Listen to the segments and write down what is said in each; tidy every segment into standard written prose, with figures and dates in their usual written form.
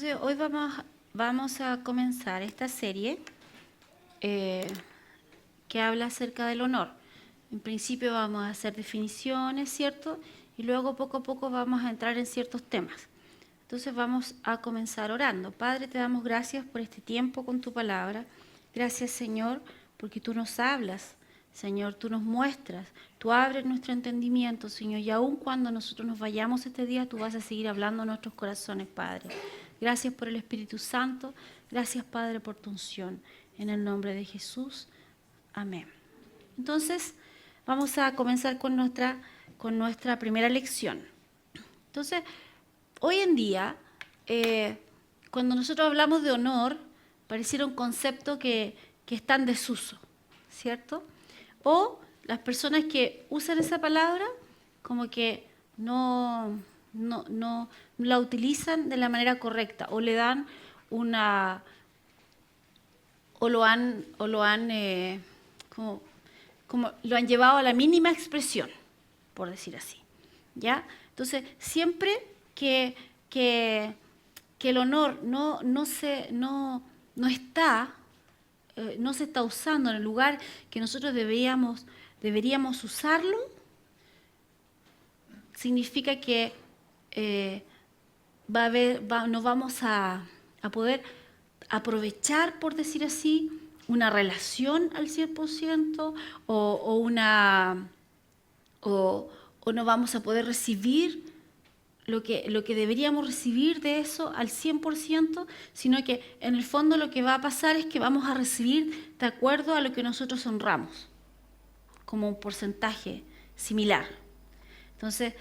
Entonces, hoy vamos a comenzar esta serie que habla acerca del honor. En principio vamos a hacer definiciones, ¿cierto? Y luego poco a poco vamos a entrar en ciertos temas. Entonces vamos a comenzar orando. Padre, te damos gracias por este tiempo con tu palabra. Gracias, Señor, porque tú nos hablas. Señor, tú nos muestras, tú abres nuestro entendimiento, Señor, y aun cuando nosotros nos vayamos este día, tú vas a seguir hablando a nuestros corazones, Padre. Gracias por el Espíritu Santo, gracias, Padre, por tu unción. En el nombre de Jesús, amén. Entonces, vamos a comenzar con nuestra primera lección. Entonces, hoy en día, cuando nosotros hablamos de honor, pareciera un concepto que está en desuso, ¿cierto? O las personas que usan esa palabra como que no la utilizan de la manera correcta o le dan una o lo han como lo han llevado a la mínima expresión, por decir así, ¿ya? Entonces siempre que el honor no se está usando en el lugar que nosotros deberíamos usarlo, significa que no vamos a poder aprovechar, por decir así, una relación al 100% o no vamos a poder recibir lo que deberíamos recibir de eso al 100%, sino que en el fondo lo que va a pasar es que vamos a recibir de acuerdo a lo que nosotros honramos, como un porcentaje similar. Entonces,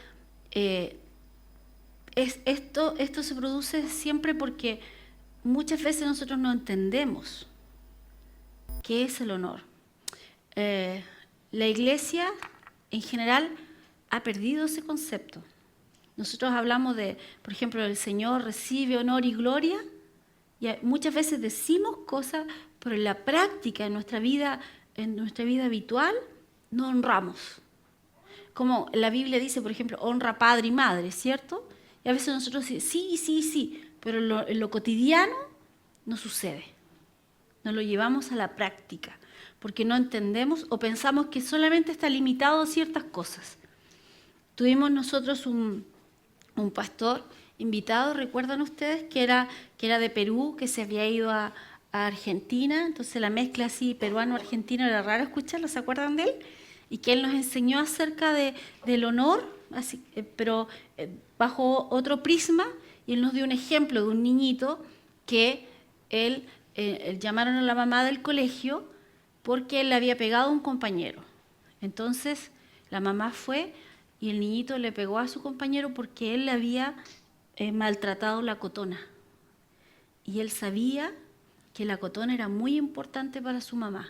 esto se produce siempre porque muchas veces nosotros no entendemos qué es el honor. La iglesia en general ha perdido ese concepto. Nosotros hablamos por ejemplo, el Señor recibe honor y gloria, y muchas veces decimos cosas, pero en la práctica, en nuestra vida habitual, no honramos. Como la Biblia dice, por ejemplo, honra padre y madre, ¿cierto? Y a veces nosotros decimos, sí, pero en lo cotidiano no sucede. No lo llevamos a la práctica, porque no entendemos o pensamos que solamente está limitado a ciertas cosas. Tuvimos nosotros un pastor invitado, ¿recuerdan ustedes? Que era de Perú, que se había ido a Argentina, entonces la mezcla así peruano-argentino era raro escucharlo, ¿se acuerdan de él? Y que él nos enseñó acerca del honor, así, pero bajo otro prisma, y él nos dio un ejemplo de un niñito que él llamaron a la mamá del colegio porque él le había pegado a un compañero. Entonces la mamá fue y el niñito le pegó a su compañero porque él le había maltratado la cotona. Y él sabía que la cotona era muy importante para su mamá.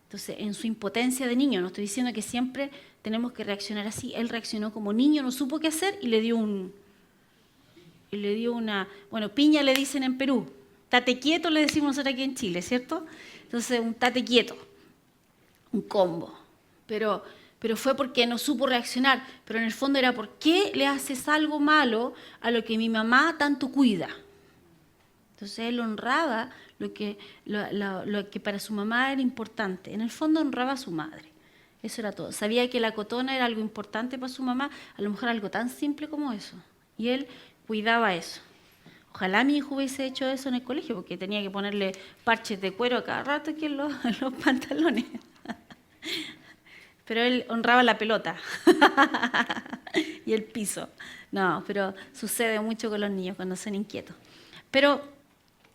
Entonces, en su impotencia de niño, no estoy diciendo que siempre tenemos que reaccionar así, él reaccionó como niño, no supo qué hacer y le dio una, bueno, piña le dicen en Perú, tate quieto le decimos nosotros aquí en Chile, ¿cierto? Entonces, un tate quieto, un combo. Pero fue porque no supo reaccionar, pero en el fondo era ¿por qué le haces algo malo a lo que mi mamá tanto cuida? Entonces él honraba lo que para su mamá era importante. En el fondo honraba a su madre. Eso era todo. Sabía que la cotona era algo importante para su mamá, a lo mejor algo tan simple como eso. Y él cuidaba eso. Ojalá mi hijo hubiese hecho eso en el colegio, porque tenía que ponerle parches de cuero a cada rato aquí en los pantalones. Pero él honraba la pelota y el piso. No, pero sucede mucho con los niños cuando son inquietos. Pero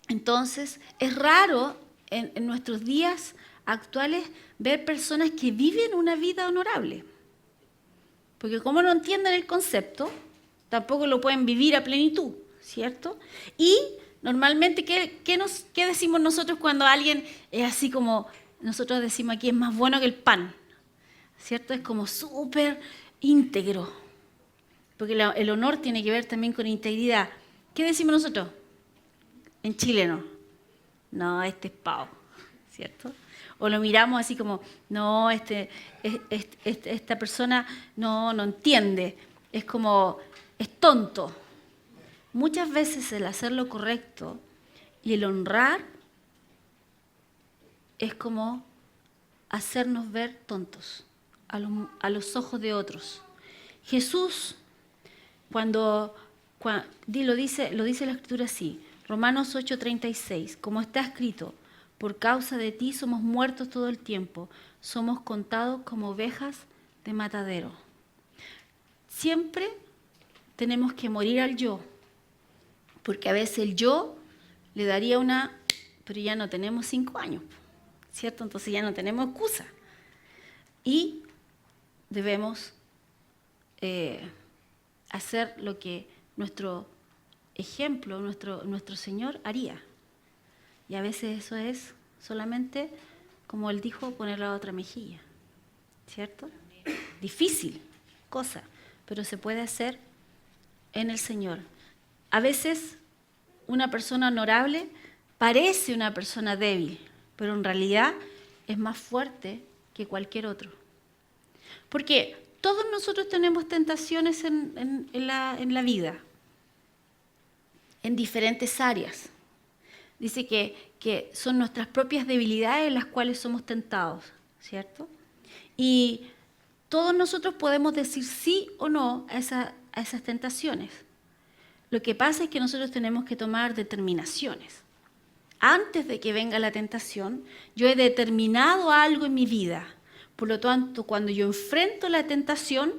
entonces es raro en nuestros días actuales ver personas que viven una vida honorable. Porque como no entienden el concepto, tampoco lo pueden vivir a plenitud, ¿cierto? Y normalmente, ¿qué decimos nosotros cuando alguien es así como nosotros decimos aquí, es más bueno que el pan? ¿Cierto? Es como súper íntegro, porque el honor tiene que ver también con integridad. ¿Qué decimos nosotros? En Chile no, este es pavo, ¿cierto? O lo miramos así como, no, esta persona no entiende, es como, es tonto. muchas veces el hacer lo correcto y el honrar es como hacernos ver tontos a los ojos de otros. Jesús, lo dice la Escritura así, Romanos 8:36, como está escrito, por causa de ti somos muertos todo el tiempo, somos contados como ovejas de matadero. Siempre tenemos que morir al yo, porque a veces el yo le daría pero ya no tenemos 5 años, ¿cierto? Entonces ya no tenemos excusa. Y debemos hacer lo que nuestro ejemplo, nuestro Señor haría. Y a veces eso es solamente, como Él dijo, poner la otra mejilla, ¿cierto? Difícil cosa, pero se puede hacer en el Señor. A veces una persona honorable parece una persona débil, pero en realidad es más fuerte que cualquier otro. Porque todos nosotros tenemos tentaciones en la vida, en diferentes áreas. Dice que son nuestras propias debilidades en las cuales somos tentados, ¿cierto? Y todos nosotros podemos decir sí o no a esas tentaciones. Lo que pasa es que nosotros tenemos que tomar determinaciones. Antes de que venga la tentación, yo he determinado algo en mi vida. Por lo tanto, cuando yo enfrento la tentación,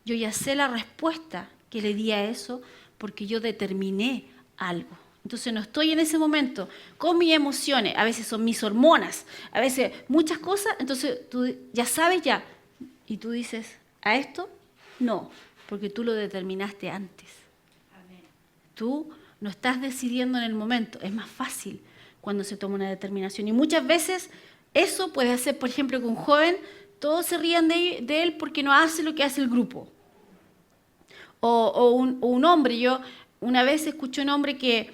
yo ya sé la respuesta que le di a eso porque yo determiné algo. Entonces no estoy en ese momento con mis emociones, a veces son mis hormonas, a veces muchas cosas, entonces tú ya sabes ya. Y tú dices, ¿a esto? No, porque tú lo determinaste antes. Amén. Tú no estás decidiendo en el momento, es más fácil cuando se toma una determinación. Y muchas veces eso puede hacer, por ejemplo, que un joven, todos se rían de él porque no hace lo que hace el grupo. O un hombre, yo una vez escuché un hombre que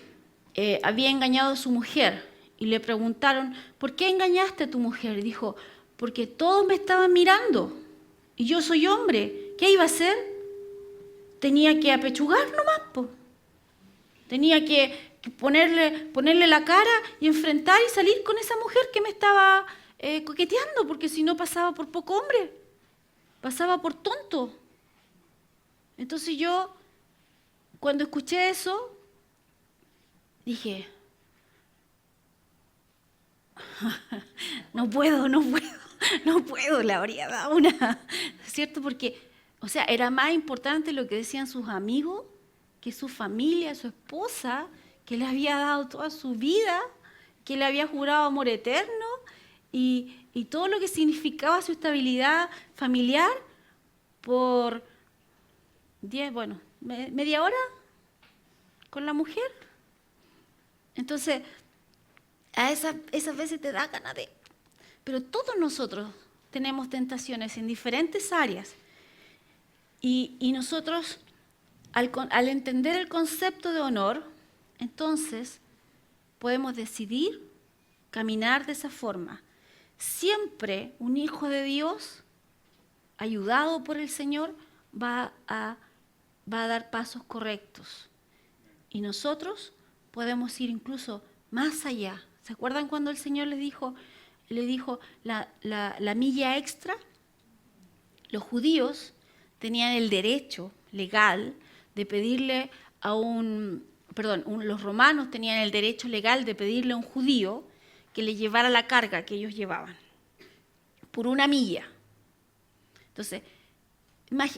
había engañado a su mujer y le preguntaron, ¿por qué engañaste a tu mujer? Y dijo, porque todos me estaban mirando y yo soy hombre. ¿Qué iba a hacer? Tenía que apechugar nomás, po. Tenía que ponerle la cara y enfrentar y salir con esa mujer que me estaba coqueteando, porque si no pasaba por poco hombre, pasaba por tonto. Entonces yo, cuando escuché eso, dije, no puedo, le habría dado una, ¿cierto? Porque, o sea, era más importante lo que decían sus amigos que su familia, su esposa, que le había dado toda su vida, que le había jurado amor eterno y todo lo que significaba su estabilidad familiar por media hora con la mujer. Entonces, a esas veces te da ganas de... Pero todos nosotros tenemos tentaciones en diferentes áreas. Y nosotros, al entender el concepto de honor, entonces podemos decidir caminar de esa forma. Siempre un hijo de Dios, ayudado por el Señor, va a dar pasos correctos. Y nosotros podemos ir incluso más allá. ¿Se acuerdan cuando el Señor le dijo la milla extra? Los judíos tenían el derecho legal de pedirle los romanos tenían el derecho legal de pedirle a un judío que le llevara la carga que ellos llevaban por 1 milla. Entonces,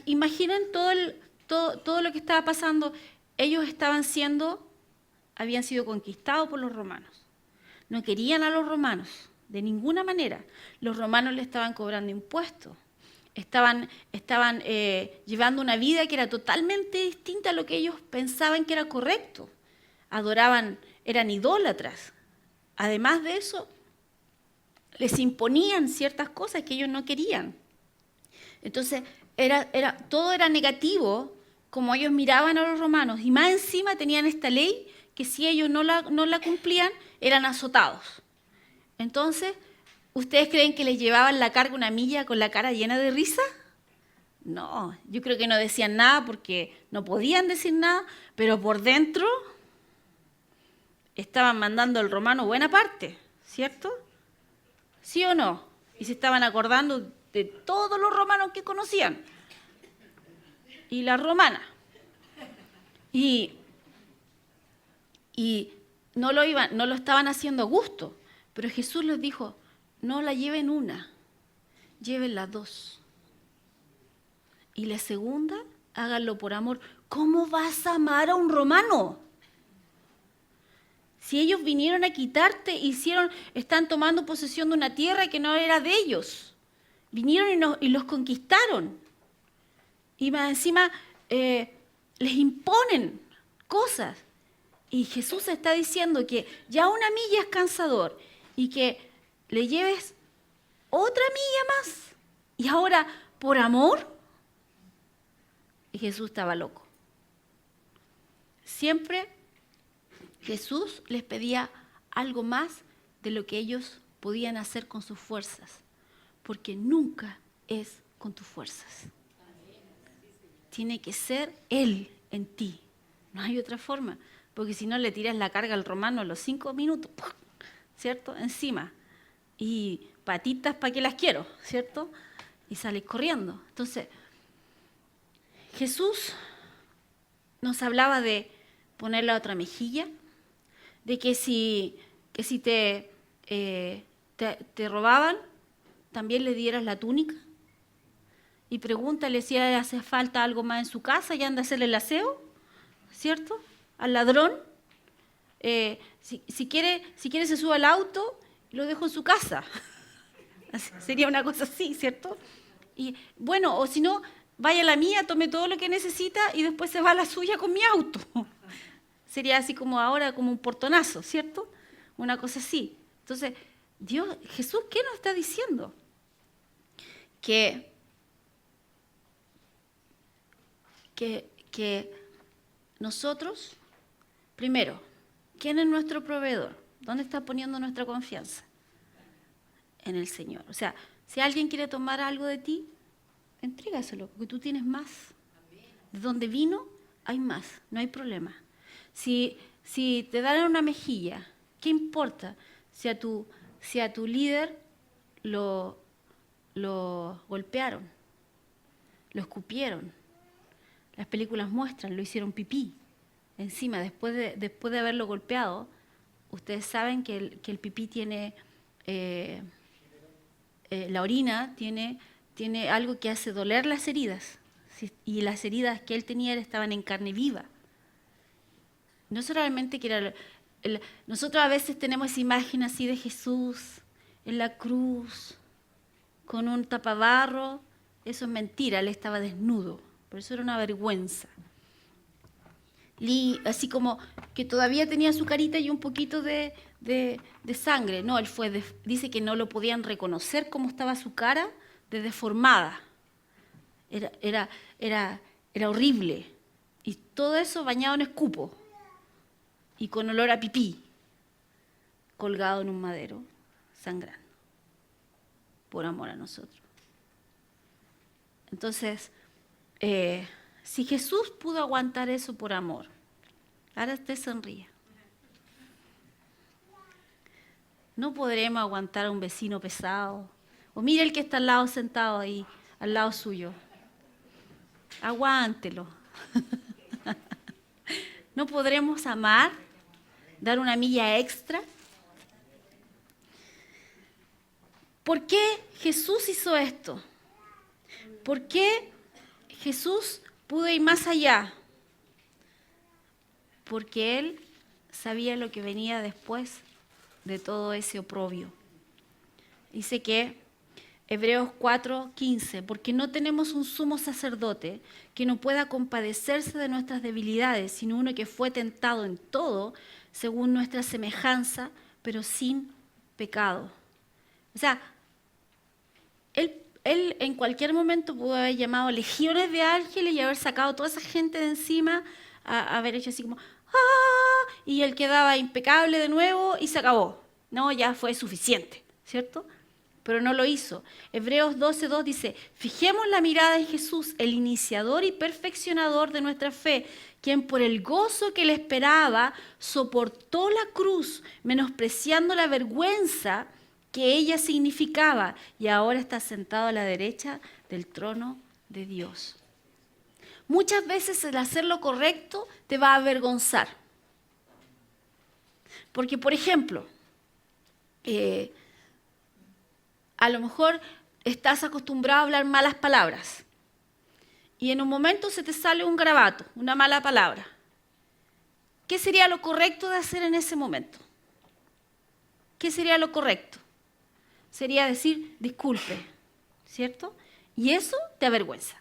imaginen todo lo que estaba pasando. Ellos habían sido conquistados por los romanos. No querían a los romanos, de ninguna manera. Los romanos le estaban cobrando impuestos. Estaban llevando una vida que era totalmente distinta a lo que ellos pensaban que era correcto. Adoraban, eran idólatras. Además de eso, les imponían ciertas cosas que ellos no querían. Entonces, todo era negativo, como ellos miraban a los romanos. Y más encima tenían esta ley que si ellos no la cumplían, eran azotados. Entonces, ¿ustedes creen que les llevaban la carga 1 milla con la cara llena de risa? No, yo creo que no decían nada porque no podían decir nada, pero por dentro estaban mandando al romano buena parte, ¿cierto? ¿Sí o no? Y se estaban acordando de todos los romanos que conocían. Y la romana. Y no lo estaban haciendo a gusto. Pero Jesús les dijo, no la lleven una, lleven las dos. Y la segunda, háganlo por amor. ¿Cómo vas a amar a un romano? Si ellos vinieron a quitarte, están tomando posesión de una tierra que no era de ellos. Vinieron y los conquistaron. Y más encima les imponen cosas. Y Jesús está diciendo que ya una milla es cansador y que le lleves otra milla más. Y ahora, por amor, y Jesús estaba loco. Siempre Jesús les pedía algo más de lo que ellos podían hacer con sus fuerzas, porque nunca es con tus fuerzas. Tiene que ser Él en ti. No hay otra forma, porque si no le tiras la carga al romano a los 5 minutos, ¿cierto? Encima. Y patitas, ¿para qué las quiero? ¿Cierto? Y sales corriendo. Entonces, Jesús nos hablaba de poner la otra mejilla, de que si te robaban, también le dieras la túnica. Y pregúntale si hace falta algo más en su casa y anda a hacerle el aseo, ¿cierto? Al ladrón. Si quiere se sube al auto y lo dejo en su casa. Sería una cosa así, ¿cierto? Y bueno, o si no, vaya a la mía, tome todo lo que necesita y después se va a la suya con mi auto. Sería así como ahora, como un portonazo, ¿cierto? Una cosa así. Entonces, Jesús, ¿qué nos está diciendo? Que nosotros, primero, ¿quién es nuestro proveedor? ¿Dónde está poniendo nuestra confianza? En el Señor. O sea, si alguien quiere tomar algo de ti, entrégaselo, porque tú tienes más. De donde vino, hay más, no hay problema. Si te dan una mejilla, ¿qué importa si a tu líder lo golpearon, lo escupieron? Las películas muestran, lo hicieron pipí. Encima, después de haberlo golpeado, ustedes saben que el pipí tiene, la orina tiene algo que hace doler las heridas. Y las heridas que él tenía estaban en carne viva. No solamente que era... nosotros a veces tenemos esa imagen así de Jesús en la cruz, con un tapabarro. Eso es mentira, él estaba desnudo. Por eso era una vergüenza. Así como que todavía tenía su carita y un poquito de sangre. No, dice que no lo podían reconocer cómo estaba su cara de deformada. Era horrible. Y todo eso bañado en escupo y con olor a pipí, colgado en un madero, sangrando, por amor a nosotros. Entonces, si Jesús pudo aguantar eso por amor, ahora usted sonríe. No podremos aguantar a un vecino pesado. O mire el que está al lado sentado ahí, al lado suyo. Aguántelo. No podremos amar, dar una milla extra. ¿Por qué Jesús hizo esto? ¿Por qué Jesús pudo ir más allá? Porque Él sabía lo que venía después de todo ese oprobio. Dice que Hebreos 4:15, porque no tenemos un sumo sacerdote que no pueda compadecerse de nuestras debilidades, sino uno que fue tentado en todo, según nuestra semejanza, pero sin pecado. O sea, Él en cualquier momento pudo haber llamado legiones de ángeles y haber sacado toda esa gente de encima, haber hecho así como ¡ah! Y él quedaba impecable de nuevo y se acabó. No, ya fue suficiente, ¿cierto? pero no lo hizo. Hebreos 12:2 dice, fijemos la mirada en Jesús, el iniciador y perfeccionador de nuestra fe, quien por el gozo que le esperaba soportó la cruz, menospreciando la vergüenza que ella significaba, y ahora está sentado a la derecha del trono de Dios. Muchas veces el hacer lo correcto te va a avergonzar. Porque, por ejemplo, a lo mejor estás acostumbrado a hablar malas palabras y en un momento se te sale un garabato, una mala palabra. ¿Qué sería lo correcto de hacer en ese momento? ¿Qué sería lo correcto? Sería decir disculpe, ¿cierto? Y eso te avergüenza.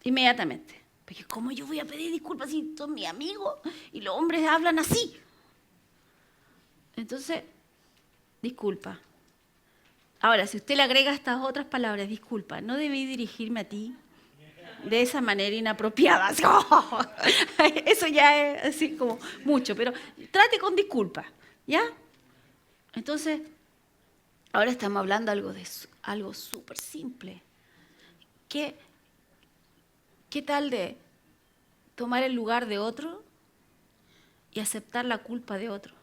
Inmediatamente. Porque ¿cómo yo voy a pedir disculpas si son mis amigos y los hombres hablan así? Entonces, disculpa. Ahora, si usted le agrega estas otras palabras, disculpa, no debí dirigirme a ti de esa manera inapropiada. Eso ya es así como mucho, pero trate con disculpa, ¿ya? Entonces, ahora estamos hablando algo súper simple. ¿Qué tal de tomar el lugar de otro y aceptar la culpa de otro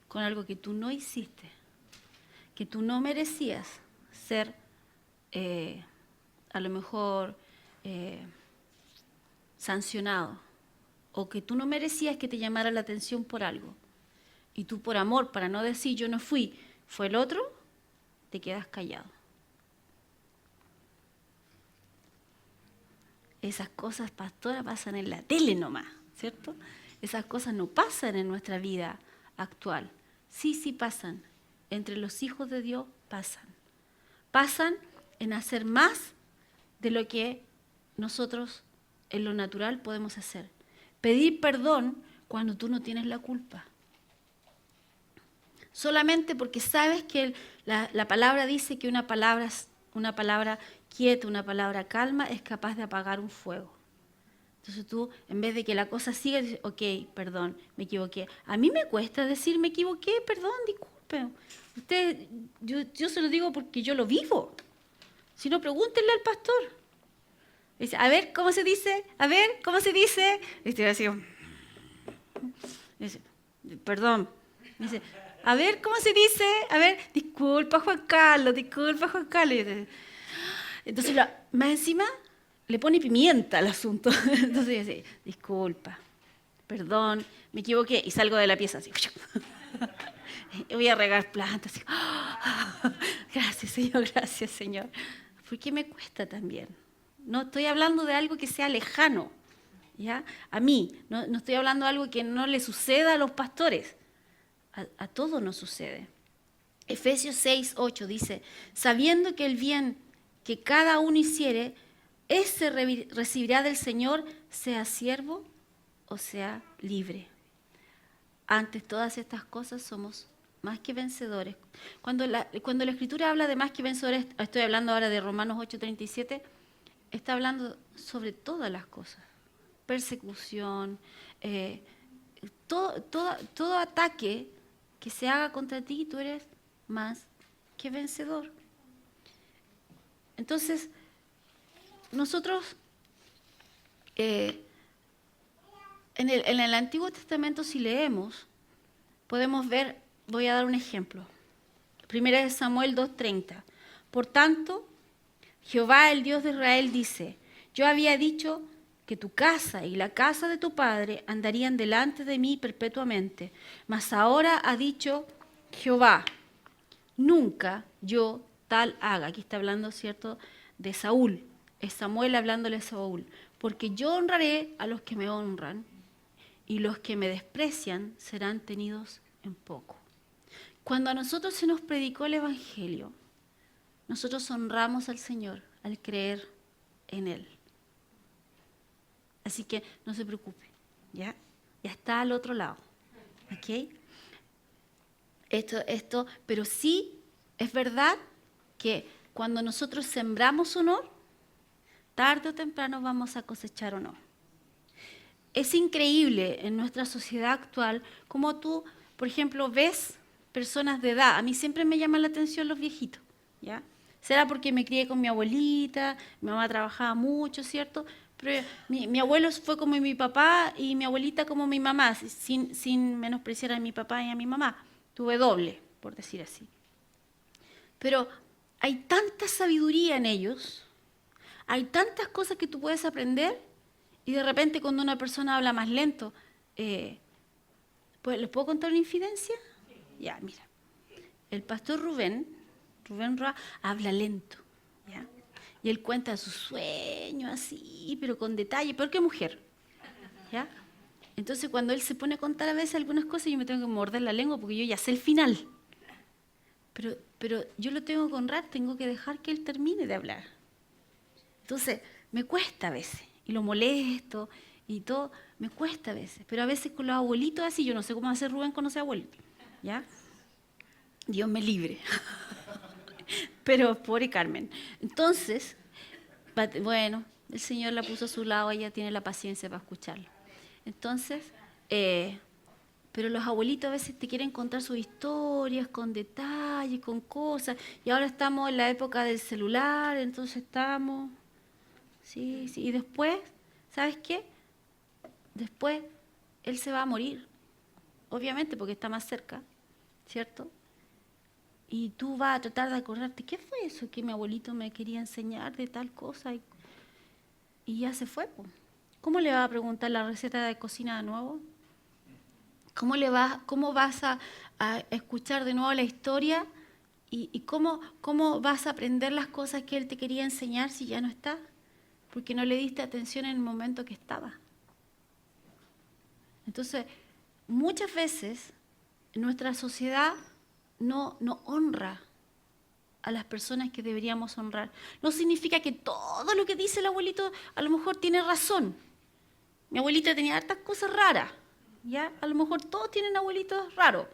con algo que tú no hiciste, que tú no merecías ser a lo mejor sancionado, o que tú no merecías que te llamara la atención por algo, y tú por amor, para no decir yo no fui, fue el otro, te quedas callado. Esas cosas, pastora, pasan en la tele nomás, ¿cierto? Esas cosas no pasan en nuestra vida actual. Sí pasan. Entre los hijos de Dios pasan. Pasan en hacer más de lo que nosotros en lo natural podemos hacer. Pedir perdón cuando tú no tienes la culpa. Solamente porque sabes que la palabra dice que una palabra quieta, una palabra calma, es capaz de apagar un fuego. Entonces tú, en vez de que la cosa siga, dices, ok, perdón, me equivoqué. A mí me cuesta decir me equivoqué, perdón, disculpe. Yo se lo digo porque yo lo vivo. Si no, pregúntenle al pastor. Dice, a ver, ¿cómo se dice? A ver, ¿cómo se dice? Dice, perdón. Dice, a ver, ¿cómo se dice? A ver, disculpa Juan Carlos, disculpa Juan Carlos. Entonces, más encima, le pone pimienta al asunto. Entonces dice, disculpa, perdón, me equivoqué, y salgo de la pieza así. Voy a regar plantas. Así. Gracias, Señor. ¿Por qué me cuesta también? No estoy hablando de algo que sea lejano, ¿ya? A mí, no estoy hablando de algo que no le suceda a los pastores. A todos nos sucede. Efesios 6:8 dice, sabiendo que el bien que cada uno hiciere, ese recibirá del Señor, sea siervo o sea libre. Antes todas estas cosas somos más que vencedores. Cuando la Escritura habla de más que vencedores, estoy hablando ahora de Romanos 8:37, está hablando sobre todas las cosas. Persecución, todo ataque que se haga contra ti, tú eres más que vencedor. Entonces, nosotros en el Antiguo Testamento, si leemos, podemos ver, voy a dar un ejemplo. Primera de Samuel 2:30. Por tanto, Jehová, el Dios de Israel, dice, yo había dicho que tu casa y la casa de tu padre andarían delante de mí perpetuamente, mas ahora ha dicho Jehová, nunca yo tal haga. Aquí está hablando, ¿cierto?, de Saúl. Es Samuel hablándole a Saúl. Porque yo honraré a los que me honran y los que me desprecian serán tenidos en poco. Cuando a nosotros se nos predicó el Evangelio, nosotros honramos al Señor al creer en Él. Así que no se preocupe, ¿ya? Ya está al otro lado, ¿ok? Pero sí es verdad que cuando nosotros sembramos honor, tarde o temprano vamos a cosechar honor. Es increíble en nuestra sociedad actual cómo tú, por ejemplo, ves personas de edad. A mí siempre me llaman la atención los viejitos, ¿ya? Será porque me crié con mi abuelita, mi mamá trabajaba mucho, ¿cierto? Pero mi abuelo fue como mi papá y mi abuelita como mi mamá, sin menospreciar a mi papá y a mi mamá. Tuve doble, por decir así. Pero hay tanta sabiduría en ellos, hay tantas cosas que tú puedes aprender, y de repente cuando una persona habla más lento, pues, ¿les puedo contar una infidencia? Ya, mira. El pastor Rubén Ra, habla lento, ¿ya? Y él cuenta su sueño así, pero con detalle, peor que mujer, ¿ya? Entonces cuando él se pone a contar a veces algunas cosas, yo me tengo que morder la lengua porque yo ya sé el final. Pero yo lo tengo que honrar, tengo que dejar que él termine de hablar. Entonces, me cuesta a veces, y lo molesto, y todo, me cuesta a veces. Pero a veces con los abuelitos así, yo no sé cómo hacer Rubén con ese abuelito, ¿ya? Dios me libre. Pero pobre Carmen. Entonces, bueno, el Señor la puso a su lado, ella tiene la paciencia para escucharlo. Entonces, pero los abuelitos a veces te quieren contar sus historias con detalles, con cosas, y ahora estamos en la época del celular, entonces estamos, sí, y después, ¿sabes qué? Después él se va a morir, obviamente porque está más cerca, ¿cierto? Y tú vas a tratar de acordarte, ¿qué fue eso que mi abuelito me quería enseñar de tal cosa? Y ya se fue, po. ¿Cómo le vas a preguntar la receta de cocina de nuevo? ¿Cómo vas a escuchar de nuevo la historia? ¿Y cómo vas a aprender las cosas que él te quería enseñar si ya no está? Porque no le diste atención en el momento que estaba. Entonces, muchas veces nuestra sociedad no honra a las personas que deberíamos honrar. No significa que todo lo que dice el abuelito a lo mejor tiene razón. Mi abuelita tenía hartas cosas raras, ¿ya? A lo mejor todos tienen abuelitos raros,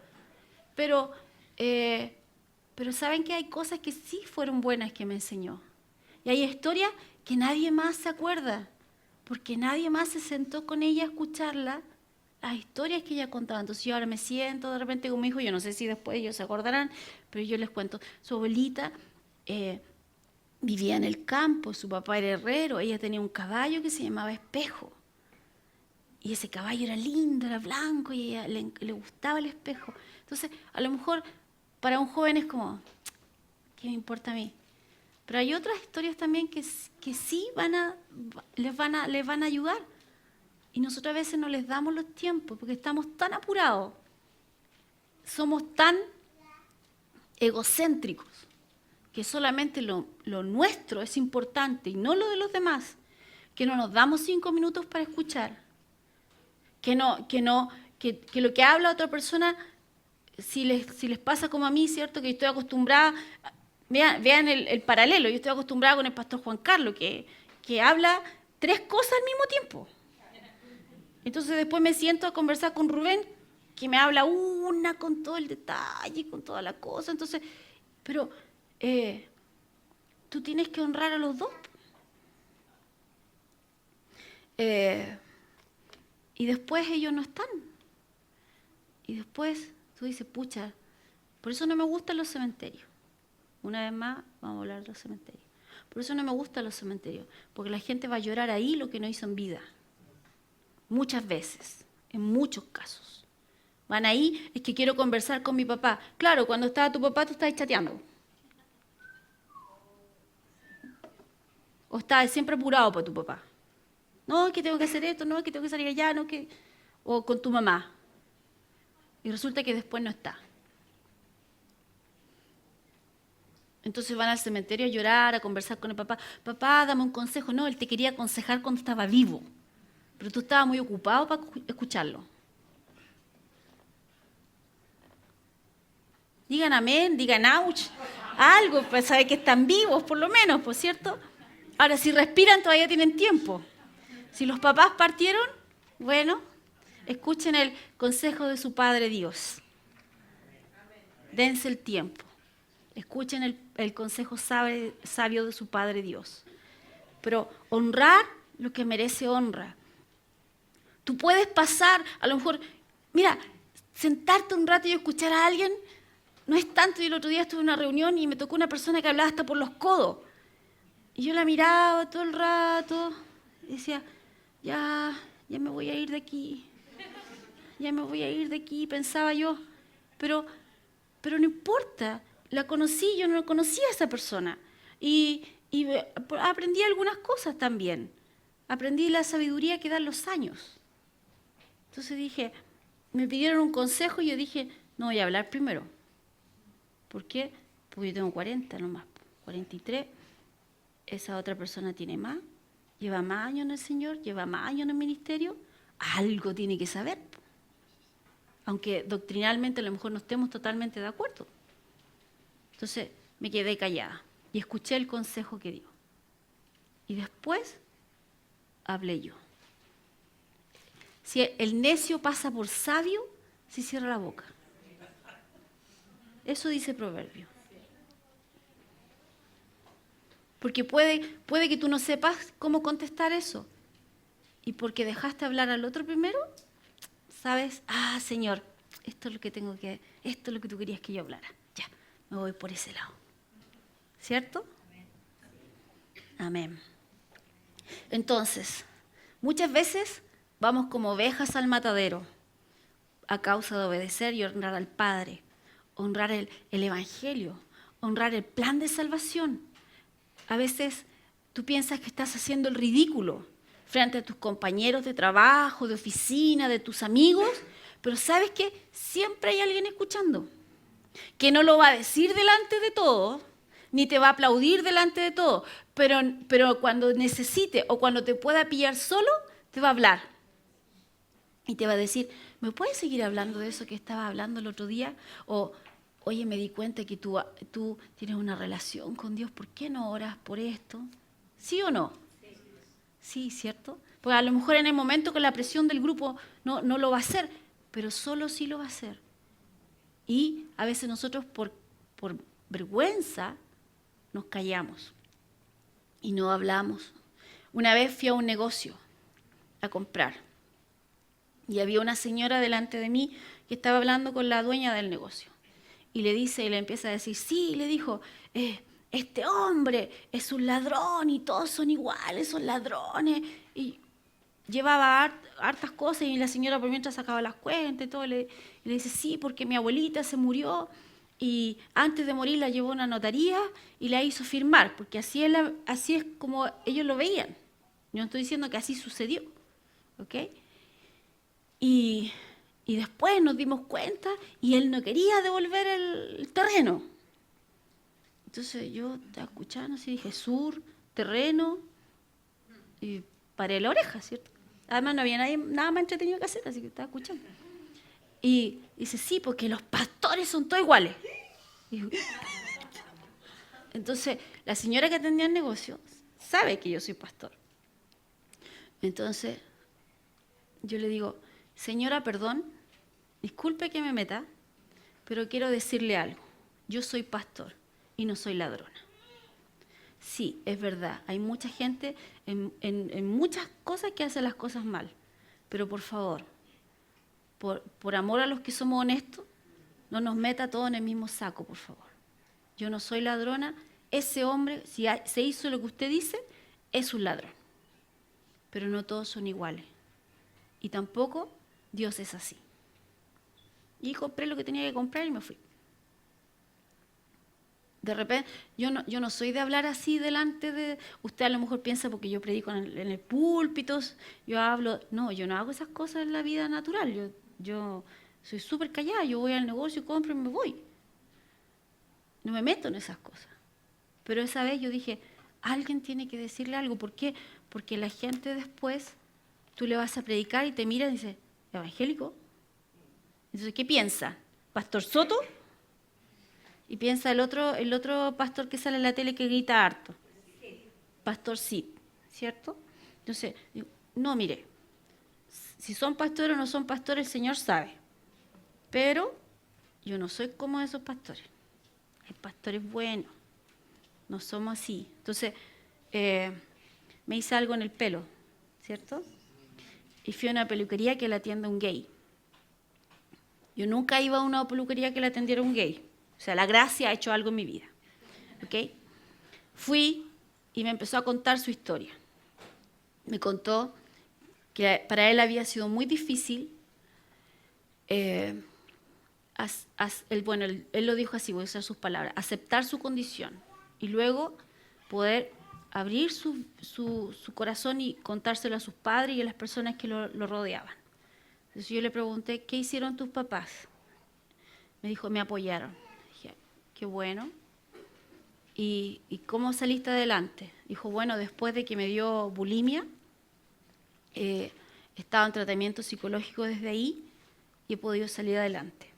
pero saben que hay cosas que sí fueron buenas que me enseñó. Y hay historias que nadie más se acuerda, porque nadie más se sentó con ella a escucharla, las historias que ella contaba. Entonces yo ahora me siento de repente con mi hijo, yo no sé si después ellos se acordarán, pero yo les cuento. Su abuelita vivía en el campo, su papá era herrero, ella tenía un caballo que se llamaba Espejo. Y ese caballo era lindo, era blanco, y a ella le gustaba el espejo. Entonces, a lo mejor para un joven es como, ¿qué me importa a mí? Pero hay otras historias también que sí les van a ayudar. Y nosotros a veces no les damos los tiempos porque estamos tan apurados, somos tan egocéntricos, que solamente lo nuestro es importante y no lo de los demás, que no nos damos 5 minutos para escuchar, que lo que habla otra persona, si les pasa como a mí, ¿cierto? Que estoy acostumbrada, vean el paralelo, yo estoy acostumbrada con el pastor Juan Carlos, que habla 3 cosas al mismo tiempo. Entonces después me siento a conversar con Rubén, que me habla una con todo el detalle, con toda la cosa. Entonces, pero tú tienes que honrar a los dos. Y después ellos no están. Y después tú dices, pucha, por eso no me gustan los cementerios. Una vez más, vamos a hablar de los cementerios. Por eso no me gustan los cementerios, porque la gente va a llorar ahí lo que no hizo en vida. Muchas veces, en muchos casos. Van ahí, es que quiero conversar con mi papá. Claro, cuando estaba tu papá, tú estabas chateando. O estabas siempre apurado por tu papá. No, es que tengo que hacer esto, no, es que tengo que salir allá, no, que... O con tu mamá. Y resulta que después no está. Entonces van al cementerio a llorar, a conversar con el papá. Papá, dame un consejo. No, él te quería aconsejar cuando estaba vivo. Pero tú estabas muy ocupado para escucharlo. Digan amén, digan ouch, algo para saber que están vivos, por lo menos, ¿por cierto? Ahora, si respiran, todavía tienen tiempo. Si los papás partieron, bueno, escuchen el consejo de su Padre Dios. Dense el tiempo. Escuchen el consejo sabio de su Padre Dios. Pero honrar lo que merece honra. Tú puedes pasar, a lo mejor, mira, sentarte un rato y escuchar a alguien, no es tanto. Y el otro día estuve en una reunión y me tocó una persona que hablaba hasta por los codos. Y yo la miraba todo el rato y decía, ya me voy a ir de aquí. Ya me voy a ir de aquí, pensaba yo. Pero no importa, la conocí, yo no conocía a esa persona. Y aprendí algunas cosas también. Aprendí la sabiduría que dan los años. Entonces dije, me pidieron un consejo y yo dije, no voy a hablar primero. ¿Por qué? Porque yo tengo 40 nomás, 43. Esa otra persona tiene más, lleva más años en el Señor, lleva más años en el ministerio. Algo tiene que saber. Aunque doctrinalmente a lo mejor no estemos totalmente de acuerdo. Entonces me quedé callada y escuché el consejo que dio. Y después hablé yo. Si el necio pasa por sabio, se cierra la boca. Eso dice Proverbio. Porque puede que tú no sepas cómo contestar eso. Y porque dejaste hablar al otro primero, sabes, Señor, esto es lo que esto es lo que tú querías que yo hablara. Ya, me voy por ese lado. ¿Cierto? Amén. Entonces, muchas veces vamos como ovejas al matadero a causa de obedecer y honrar al Padre, honrar el Evangelio, honrar el plan de salvación. A veces tú piensas que estás haciendo el ridículo frente a tus compañeros de trabajo, de oficina, de tus amigos, pero sabes que siempre hay alguien escuchando, que no lo va a decir delante de todos, ni te va a aplaudir delante de todos, pero cuando necesite o cuando te pueda pillar solo, te va a hablar. Y te va a decir, ¿me puedes seguir hablando de eso que estaba hablando el otro día? O, oye, me di cuenta que tú tienes una relación con Dios, ¿por qué no oras por esto? ¿Sí o no? Sí, ¿cierto? Porque a lo mejor en el momento que la presión del grupo no lo va a hacer, pero solo sí lo va a hacer. Y a veces nosotros por vergüenza nos callamos y no hablamos. Una vez fui a un negocio a comprar y había una señora delante de mí que estaba hablando con la dueña del negocio. Y le empieza a decir, sí, le dijo, este hombre es un ladrón y todos son iguales, son ladrones. Y llevaba hartas cosas y la señora por mientras sacaba las cuentas y todo. Y le dice, sí, porque mi abuelita se murió y antes de morir la llevó a una notaría y la hizo firmar, porque así es como ellos lo veían. Yo no estoy diciendo que así sucedió, ¿ok? Y después nos dimos cuenta y él no quería devolver el terreno. Entonces yo estaba escuchando así, dije, sur, terreno, y paré la oreja, ¿cierto? Además no había nada más entretenido que hacer, así que estaba escuchando. Y dice, sí, porque los pastores son todos iguales. Entonces, la señora que atendía el negocio sabe que yo soy pastor. Entonces, yo le digo, señora, perdón, disculpe que me meta, pero quiero decirle algo. Yo soy pastor y no soy ladrona. Sí, es verdad, hay mucha gente en muchas cosas que hace las cosas mal, pero por favor, por amor a los que somos honestos, no nos meta todo en el mismo saco, por favor. Yo no soy ladrona, ese hombre, si se hizo lo que usted dice, es un ladrón. Pero no todos son iguales. Y tampoco Dios es así. Y compré lo que tenía que comprar y me fui. De repente, yo no soy de hablar así delante de... Usted a lo mejor piensa porque yo predico en el púlpito, yo hablo... No, yo no hago esas cosas en la vida natural. Yo soy súper callada, yo voy al negocio, compro y me voy. No me meto en esas cosas. Pero esa vez yo dije, alguien tiene que decirle algo. ¿Por qué? Porque la gente después, tú le vas a predicar y te mira y dice, ¿evangélico? Entonces, ¿qué piensa? ¿Pastor Soto? Y piensa el otro pastor que sale en la tele que grita harto. Pastor Sid, ¿cierto? Entonces, no, mire, si son pastores o no son pastores, el Señor sabe. Pero yo no soy como esos pastores. Hay pastores buenos. No somos así. Entonces, me hice algo en el pelo, ¿cierto? Y fui a una peluquería que la atiende un gay. Yo nunca iba a una peluquería que la atendiera un gay. O sea, la gracia ha hecho algo en mi vida. ¿Ok? Fui y me empezó a contar su historia. Me contó que para él había sido muy difícil. Él lo dijo así, voy a usar sus palabras, aceptar su condición y luego poder abrir su corazón y contárselo a sus padres y a las personas que lo rodeaban. Entonces yo le pregunté, ¿qué hicieron tus papás? Me dijo, me apoyaron. Dije, qué bueno. ¿Y cómo saliste adelante? Dijo, bueno, después de que me dio bulimia, estaba en tratamiento psicológico desde ahí y he podido salir adelante.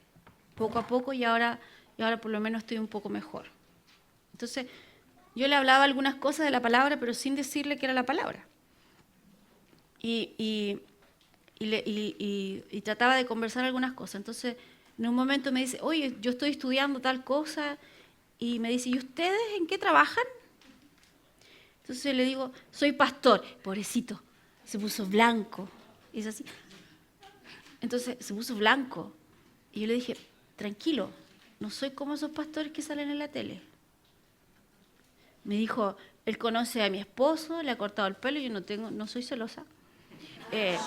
Poco a poco y ahora por lo menos estoy un poco mejor. Entonces, yo le hablaba algunas cosas de la palabra, pero sin decirle que era la palabra. Y trataba de conversar algunas cosas. Entonces, en un momento me dice, oye, yo estoy estudiando tal cosa, y me dice, ¿y ustedes en qué trabajan? Entonces le digo, soy pastor. Pobrecito, se puso blanco. Y es así. Entonces se puso blanco. Y yo le dije, tranquilo, no soy como esos pastores que salen en la tele. Me dijo, él conoce a mi esposo, le ha cortado el pelo, yo no soy celosa. Le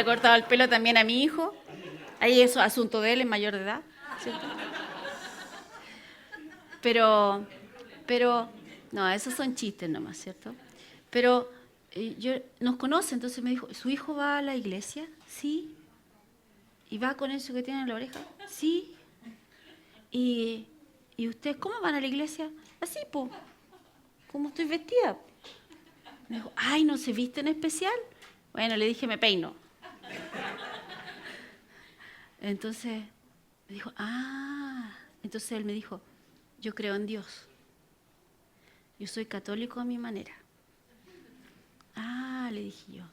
ha cortado el pelo también a mi hijo. Ahí eso es asunto de él, es mayor de edad, ¿cierto? Pero, no, esos son chistes nomás, ¿cierto? Pero nos conoce, entonces me dijo, ¿su hijo va a la iglesia? Sí. ¿Y va con eso que tiene en la oreja? Sí. ¿Y ustedes cómo van a la iglesia? Así, po. ¿Cómo estoy vestida? Me dijo, ay, ¿no se viste en especial? Bueno, le dije, me peino. Entonces me dijo, entonces él me dijo, yo creo en Dios. Yo soy católico a mi manera. Le dije yo.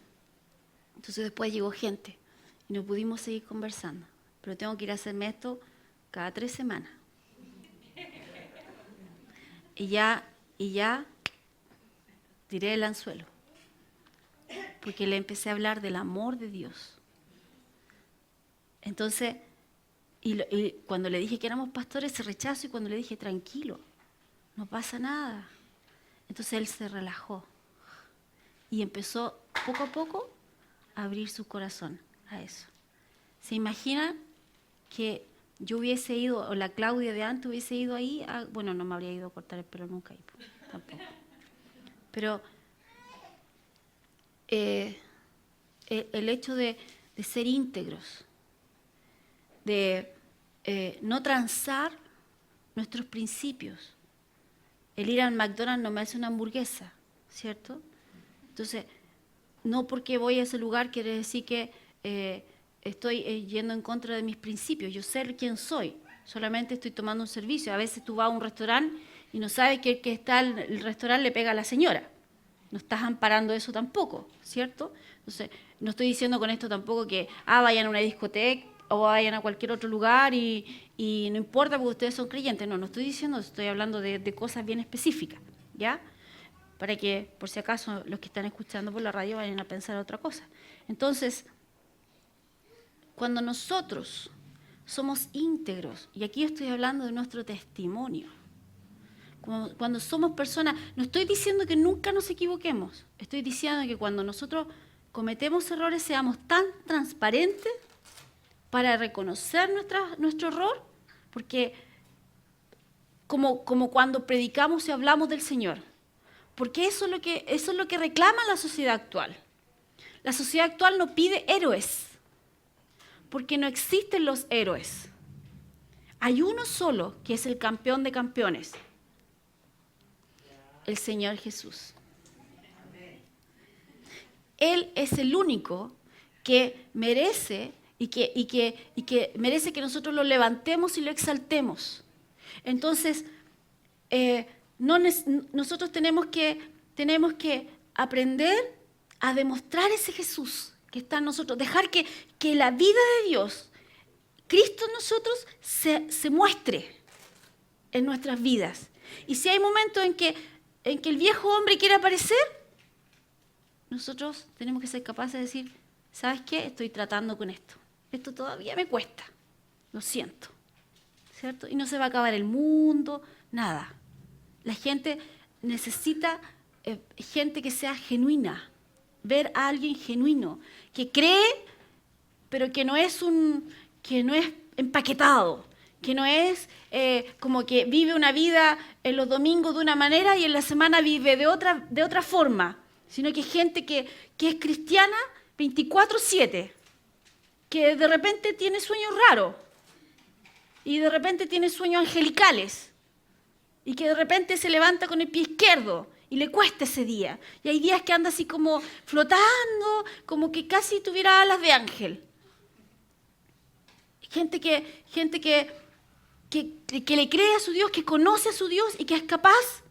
Entonces después llegó gente y no pudimos seguir conversando. Pero tengo que ir a hacerme esto cada 3 semanas. Y ya tiré el anzuelo. Porque le empecé a hablar del amor de Dios. Entonces, y cuando le dije que éramos pastores, se rechazó, y cuando le dije, tranquilo, no pasa nada. Entonces él se relajó y empezó poco a poco a abrir su corazón a eso. ¿Se imagina que yo hubiese ido, o la Claudia de antes hubiese ido ahí? Bueno, no me habría ido a cortar el pelo nunca, tampoco. Pero el hecho de ser íntegros, de no transar nuestros principios. El ir al McDonald's no me hace una hamburguesa, ¿cierto? Entonces, no porque voy a ese lugar quiere decir que estoy yendo en contra de mis principios. Yo sé quién soy, solamente estoy tomando un servicio. A veces tú vas a un restaurante y no sabes que el que está en el restaurante le pega a la señora. No estás amparando eso tampoco, ¿cierto? Entonces, no estoy diciendo con esto tampoco que vayan a una discoteca o vayan a cualquier otro lugar y no importa porque ustedes son creyentes. No estoy diciendo, estoy hablando de cosas bien específicas, ¿ya? Para que, por si acaso, los que están escuchando por la radio vayan a pensar otra cosa. Entonces, cuando nosotros somos íntegros, y aquí estoy hablando de nuestro testimonio, cuando somos personas, no estoy diciendo que nunca nos equivoquemos, estoy diciendo que cuando nosotros cometemos errores seamos tan transparentes para reconocer nuestro error, porque como cuando predicamos y hablamos del Señor, porque eso es lo que reclama la sociedad actual. La sociedad actual no pide héroes, porque no existen los héroes. Hay uno solo que es el campeón de campeones, el Señor Jesús. Él es el único que merece y que merece que nosotros lo levantemos y lo exaltemos. Entonces, nosotros tenemos que aprender a demostrar ese Jesús que está en nosotros, dejar que la vida de Dios, Cristo en nosotros, se muestre en nuestras vidas. Y si hay momentos en que el viejo hombre quiere aparecer, nosotros tenemos que ser capaces de decir, ¿sabes qué? Estoy tratando con esto. esto todavía me cuesta, lo siento, ¿cierto? Y no se va a acabar el mundo, nada. La gente necesita gente que sea genuina, ver a alguien genuino, que cree, pero que no es empaquetado, que no es como que vive una vida en los domingos de una manera y en la semana vive de otra forma, sino que gente que es cristiana 24/7, que de repente tiene sueños raros y de repente tiene sueños angelicales y que de repente se levanta con el pie izquierdo y le cuesta ese día. Y hay días que anda así como flotando, como que casi tuviera alas de ángel. Gente que le cree a su Dios, que conoce a su Dios y que es capaz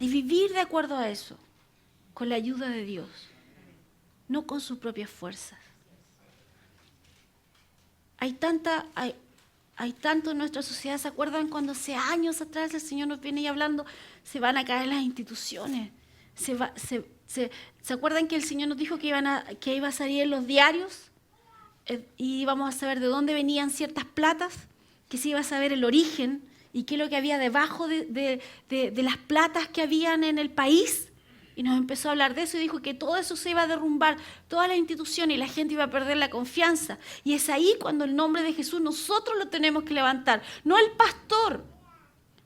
de vivir de acuerdo a eso, con la ayuda de Dios, no con sus propias fuerzas. Hay tanto en nuestra sociedad. ¿Se acuerdan cuando hace años atrás el Señor nos viene hablando? Se van a caer las instituciones. ¿Se acuerdan que el Señor nos dijo que iba a salir en los diarios? Y íbamos a saber de dónde venían ciertas platas, que se iba a saber el origen y qué es lo que había debajo de las platas que habían en el país. Y nos empezó a hablar de eso y dijo que todo eso se iba a derrumbar, toda la institución, y la gente iba a perder la confianza. Y es ahí cuando el nombre de Jesús nosotros lo tenemos que levantar, no el pastor.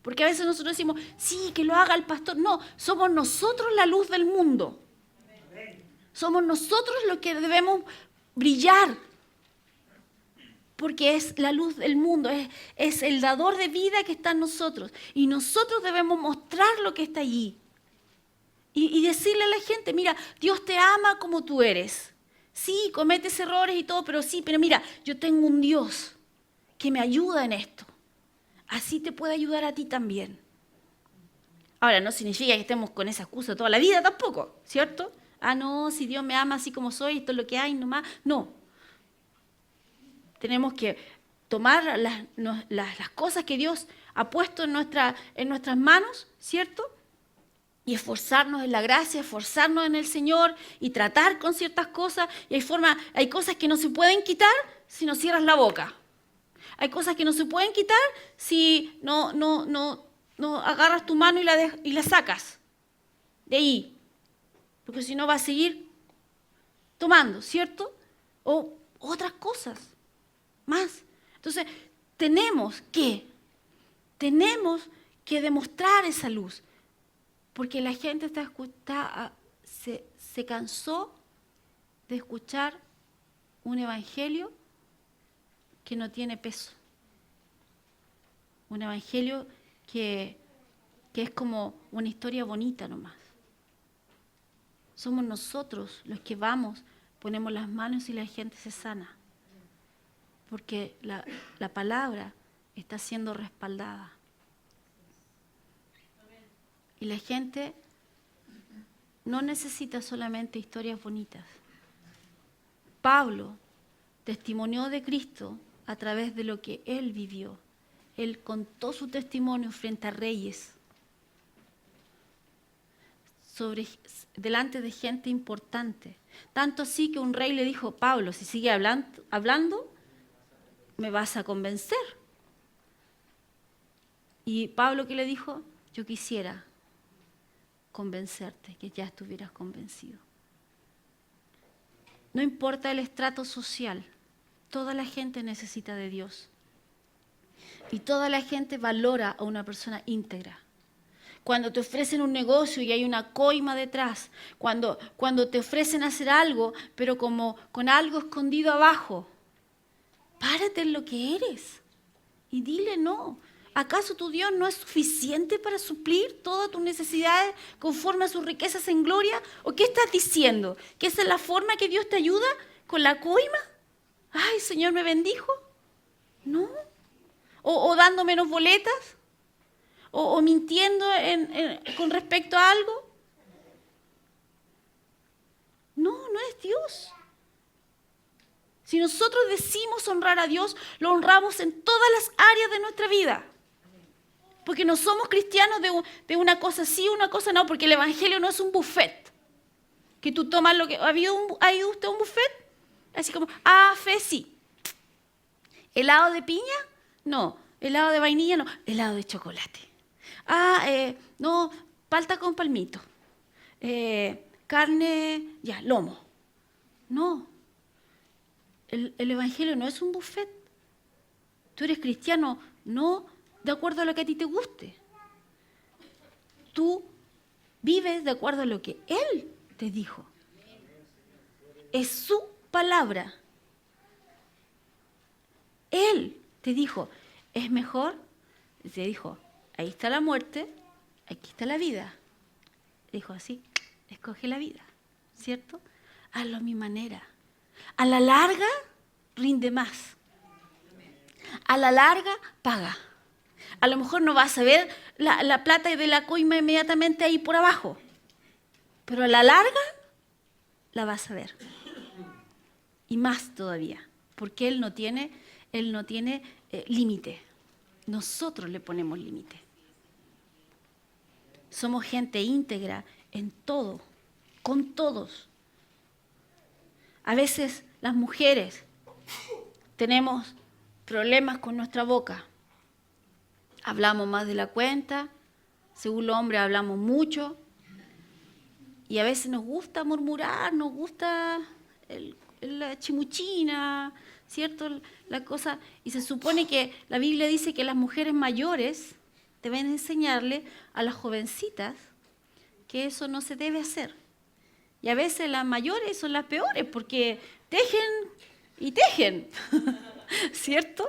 Porque a veces nosotros decimos, sí, que lo haga el pastor. No, somos nosotros la luz del mundo. Somos nosotros los que debemos brillar. Porque es la luz del mundo, es el dador de vida que está en nosotros. Y nosotros debemos mostrar lo que está allí. Y decirle a la gente, mira, Dios te ama como tú eres. Sí, cometes errores y todo, pero mira, yo tengo un Dios que me ayuda en esto. Así te puede ayudar a ti también. Ahora, no significa que estemos con esa excusa toda la vida tampoco, ¿cierto? Ah, no, si Dios me ama así como soy, esto es lo que hay nomás. No. Tenemos que tomar las cosas que Dios ha puesto en nuestras manos, ¿cierto? Y esforzarnos en la gracia, esforzarnos en el Señor y tratar con ciertas cosas. Y hay cosas que no se pueden quitar si no cierras la boca. Hay cosas que no se pueden quitar si no agarras tu mano y la sacas de ahí. Porque si no va a seguir tomando, ¿cierto? O otras cosas más. Entonces, tenemos que demostrar esa luz. Porque la gente se cansó de escuchar un evangelio que no tiene peso. Un evangelio que es como una historia bonita nomás. Somos nosotros los que vamos, ponemos las manos y la gente se sana. Porque la palabra está siendo respaldada. Y la gente no necesita solamente historias bonitas. Pablo testimonió de Cristo a través de lo que él vivió. Él contó su testimonio frente a reyes, delante de gente importante. Tanto así que un rey le dijo, Pablo, si sigue hablando, me vas a convencer. Y Pablo, ¿qué le dijo? Yo quisiera convencerte, que ya estuvieras convencido. No importa el estrato social, toda la gente necesita de Dios. Y toda la gente valora a una persona íntegra. Cuando te ofrecen un negocio y hay una coima detrás, cuando te ofrecen hacer algo, pero como con algo escondido abajo, párate en lo que eres y dile no. ¿Acaso tu Dios no es suficiente para suplir todas tus necesidades conforme a sus riquezas en gloria? ¿O qué estás diciendo? ¿Que esa es la forma que Dios te ayuda con la coima? Ay, Señor, ¿me bendijo? No. ¿O dando menos boletas? ¿O mintiendo con respecto a algo? No, no es Dios. Si nosotros decimos honrar a Dios, lo honramos en todas las áreas de nuestra vida. Porque no somos cristianos de una cosa sí, una cosa no, porque el evangelio no es un buffet. Que tú tomas lo que... ¿Ha ido usted a un buffet? Así como, fe sí. ¿Helado de piña? No. ¿Helado de vainilla? No. Helado de chocolate. No, palta con palmito. Carne, ya, lomo. No. El evangelio no es un buffet. Tú eres cristiano, no de acuerdo a lo que a ti te guste. Tú vives de acuerdo a lo que Él te dijo. Es su palabra. Él te dijo, es mejor. Te dijo, ahí está la muerte, aquí está la vida. Dijo así, escoge la vida, ¿cierto? Hazlo a mi manera. A la larga, rinde más. A la larga, paga. A lo mejor no vas a ver la plata de la coima inmediatamente ahí por abajo, pero a la larga la vas a ver. Y más todavía, porque Él no tiene límite. Nosotros le ponemos límite. Somos gente íntegra en todo, con todos. A veces las mujeres tenemos problemas con nuestra boca. Hablamos más de la cuenta, según los hombres hablamos mucho, y a veces nos gusta murmurar, nos gusta la chimuchina, ¿cierto? La cosa, y se supone que la Biblia dice que las mujeres mayores deben enseñarle a las jovencitas que eso no se debe hacer. Y a veces las mayores son las peores porque tejen y tejen, ¿cierto?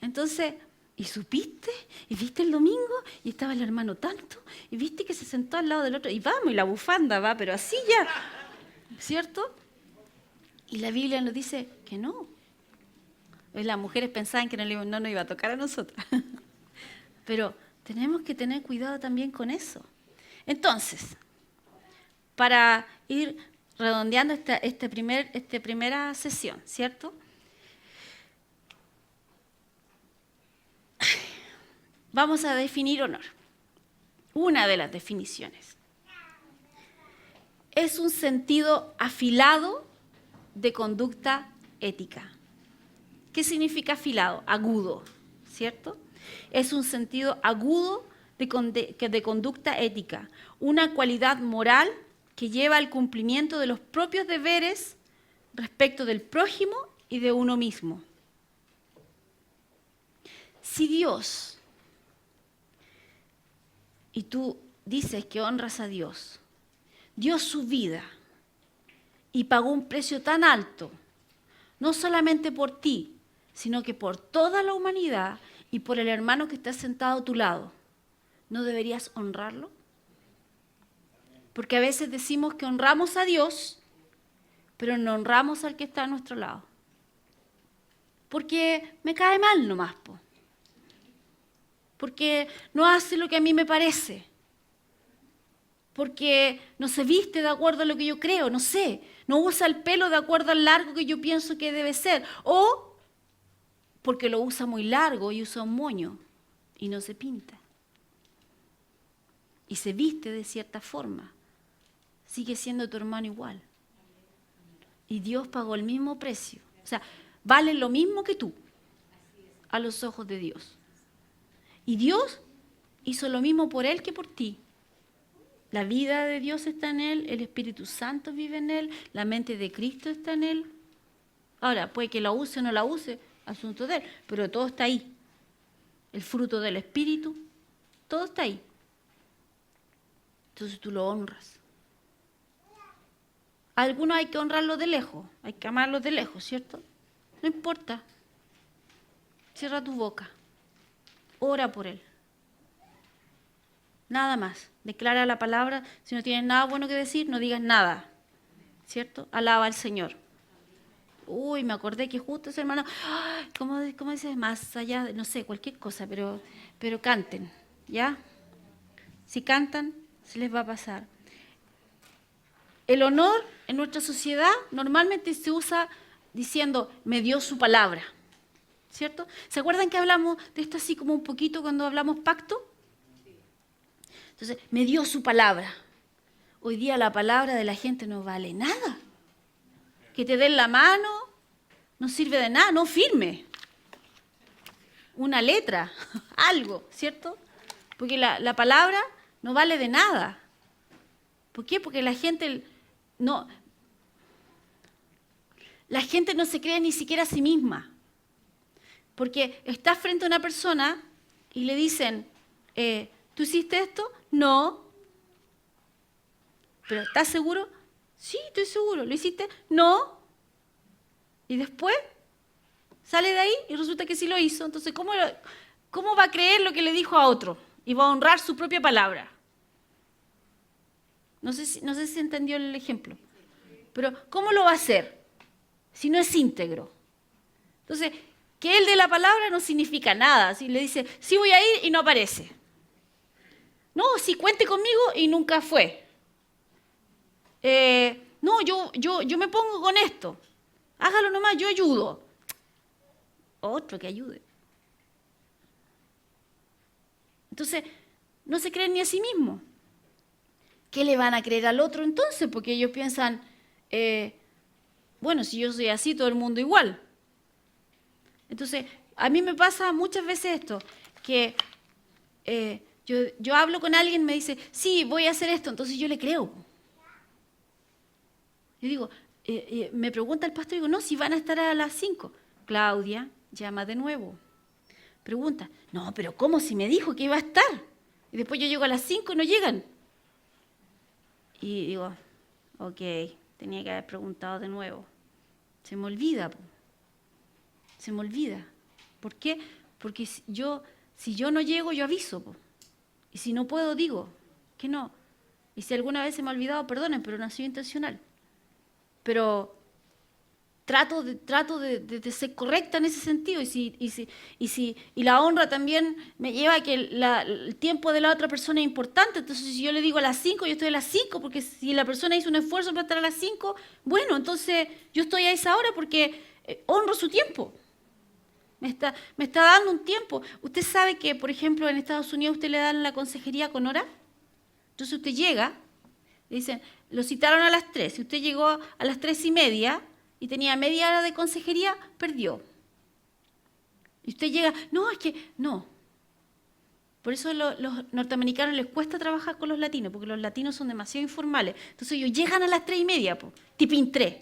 Entonces, ¿y supiste? ¿Y viste el domingo? Y estaba el hermano tanto, y viste que se sentó al lado del otro, y vamos, y la bufanda va, pero así ya, ¿cierto? Y la Biblia nos dice que no. Las mujeres pensaban que no nos iba a tocar a nosotras. Pero tenemos que tener cuidado también con eso. Entonces, para ir redondeando esta primera sesión, ¿cierto? Vamos a definir honor. Una de las definiciones. Es un sentido afilado de conducta ética. ¿Qué significa afilado? Agudo, ¿cierto? Es un sentido agudo de conducta ética, una cualidad moral que lleva al cumplimiento de los propios deberes respecto del prójimo y de uno mismo. Si Dios, y tú dices que honras a Dios, dio su vida y pagó un precio tan alto, no solamente por ti, sino que por toda la humanidad y por el hermano que está sentado a tu lado, ¿no deberías honrarlo? Porque a veces decimos que honramos a Dios, pero no honramos al que está a nuestro lado. Porque me cae mal nomás, po. Porque no hace lo que a mí me parece. Porque no se viste de acuerdo a lo que yo creo, no sé. No usa el pelo de acuerdo al largo que yo pienso que debe ser. O porque lo usa muy largo y usa un moño y no se pinta. Y se viste de cierta forma. Sigue siendo tu hermano igual. Y Dios pagó el mismo precio. O sea, vale lo mismo que tú a los ojos de Dios. Y Dios hizo lo mismo por él que por ti. La vida de Dios está en él, el Espíritu Santo vive en él, la mente de Cristo está en él. Ahora, puede que la use o no la use, asunto de él, pero todo está ahí. El fruto del Espíritu, todo está ahí. Entonces tú lo honras. A algunos hay que honrarlos de lejos, hay que amarlos de lejos, ¿cierto? No importa. Cierra tu boca. Ora por él. Nada más. Declara la palabra. Si no tienes nada bueno que decir, no digas nada. ¿Cierto? Alaba al Señor. Uy, me acordé que justo ese hermano, ¿cómo dices? Más allá de, no sé, cualquier cosa, pero canten, ¿ya? Si cantan, se les va a pasar. El honor en nuestra sociedad normalmente se usa diciendo, me dio su palabra, ¿cierto? ¿Se acuerdan que hablamos de esto así como un poquito cuando hablamos pacto? Entonces, me dio su palabra. Hoy día la palabra de la gente no vale nada. Que te den la mano no sirve de nada, no firme. una letra, algo, ¿cierto? Porque la palabra no vale de nada. ¿Por qué? Porque la gente no se cree ni siquiera a sí misma. Porque está frente a una persona y le dicen, ¿tú hiciste esto? No. ¿Pero estás seguro? Sí, estoy seguro. ¿Lo hiciste? No. Y después sale de ahí y resulta que sí lo hizo. Entonces, ¿cómo va a creer lo que le dijo a otro? Y va a honrar su propia palabra. No sé si se entendió el ejemplo. Pero, ¿cómo lo va a hacer si no es íntegro? Entonces, que él dé la palabra no significa nada. Si le dice, sí voy a ir y no aparece. No, sí, cuente conmigo y nunca fue. No, yo me pongo con esto. Hágalo nomás, yo ayudo. Otro que ayude. Entonces, no se creen ni a sí mismos. ¿Qué le van a creer al otro entonces? Porque ellos piensan, bueno, si yo soy así, todo el mundo igual. Entonces, a mí me pasa muchas veces esto, que yo hablo con alguien, me dice, sí, voy a hacer esto, entonces yo le creo. Yo digo, me pregunta el pastor, digo, no, si van a estar a las 5. Claudia, llama de nuevo. Pregunta, no, pero ¿cómo si me dijo que iba a estar? Y después yo llego a las 5 y no llegan. Y digo, ok, tenía que haber preguntado de nuevo. Se me olvida, se me olvida. ¿Por qué? Porque si yo no llego, yo aviso. Y si no puedo, digo que no. Y si alguna vez se me ha olvidado, perdonen, pero no ha sido intencional. Pero trato de ser correcta en ese sentido. Y la honra también me lleva a que el tiempo de la otra persona es importante. Entonces, si yo le digo a las 5, yo estoy a las 5, porque si la persona hizo un esfuerzo para estar a las 5, bueno, entonces yo estoy a esa hora porque honro su tiempo. Me está dando un tiempo. Usted sabe que, por ejemplo, en Estados Unidos usted le dan la consejería con hora. Entonces usted llega, le dicen, lo citaron a las 3. Si usted llegó a las 3:30 y tenía media hora de consejería, perdió. Y usted llega, no, es que no. Por eso a los norteamericanos les cuesta trabajar con los latinos, porque los latinos son demasiado informales. Entonces ellos llegan a las 3:30, tipín 3,